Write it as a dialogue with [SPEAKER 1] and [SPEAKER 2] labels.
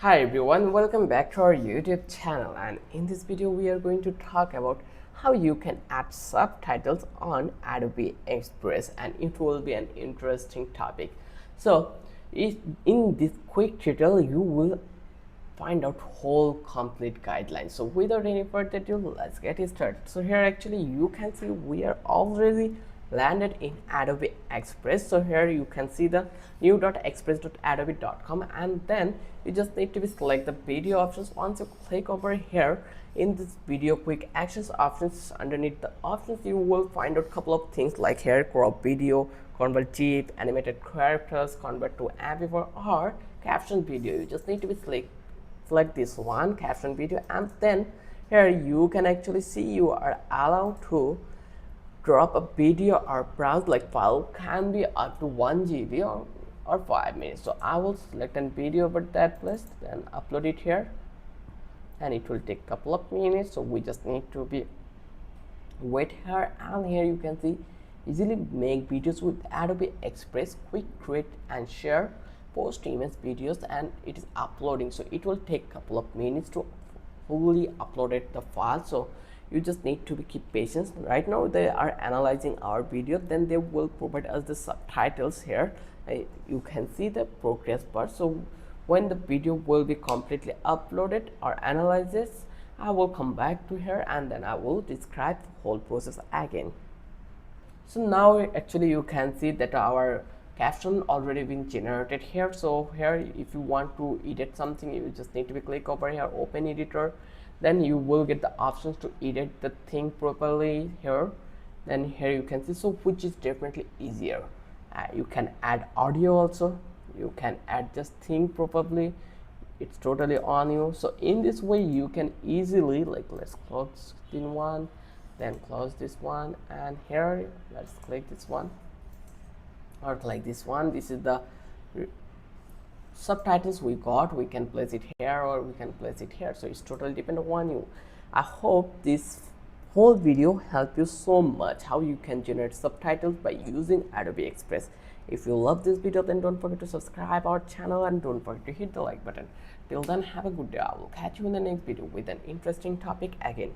[SPEAKER 1] Hi everyone, welcome back to our YouTube channel, and in this video we are going to talk about how you can add subtitles on Adobe Express, and it will be an interesting topic. So in this quick tutorial you will find out whole complete guidelines. So without any further ado, let's get it started. So here actually you can see we are already landed in Adobe Express. So here you can see the new.express.adobe.com, and then you just need to select the video options. Once you click over here in this video quick actions options, underneath the options you will find out a couple of things like here crop video, convert GIF, animated characters, convert to MP4 or caption video. You just need to select this one, caption video, and then here you can actually see you are allowed to drop a video or browse like file can be up to 1 GB or 5 minutes. So I will select a video over that place and upload it here, and it will take a couple of minutes. So we just need to be wait here, and here you can see easily make videos with Adobe Express, quick create and share, post image videos, and it is uploading. So it will take a couple of minutes to fully upload the file. So you just need to keep patience. Right now they are analyzing our video, then they will provide us the subtitles here. You can see the progress bar. So when the video will be completely uploaded or analyzes, I will come back to here and then I will describe the whole process again. So now actually you can see that our caption already been generated here. So here if you want to edit something, you just need to click over here, open editor, then you will get the options to edit the thing properly here. Then here you can see, so which is definitely easier. You can add audio also, you can add just thing properly, it's totally on you. So in this way you can easily, like, let's close this one, then close this one, and here let's click this one or click this one. This is the subtitles we got. We can place it here or we can place it here, so it's totally dependent on you. I hope this whole video helped you so much how you can generate subtitles by using Adobe Express. If you love this video, then don't forget to subscribe our channel and don't forget to hit the like button. Till then, have a good day. I will catch you in the next video with an interesting topic again.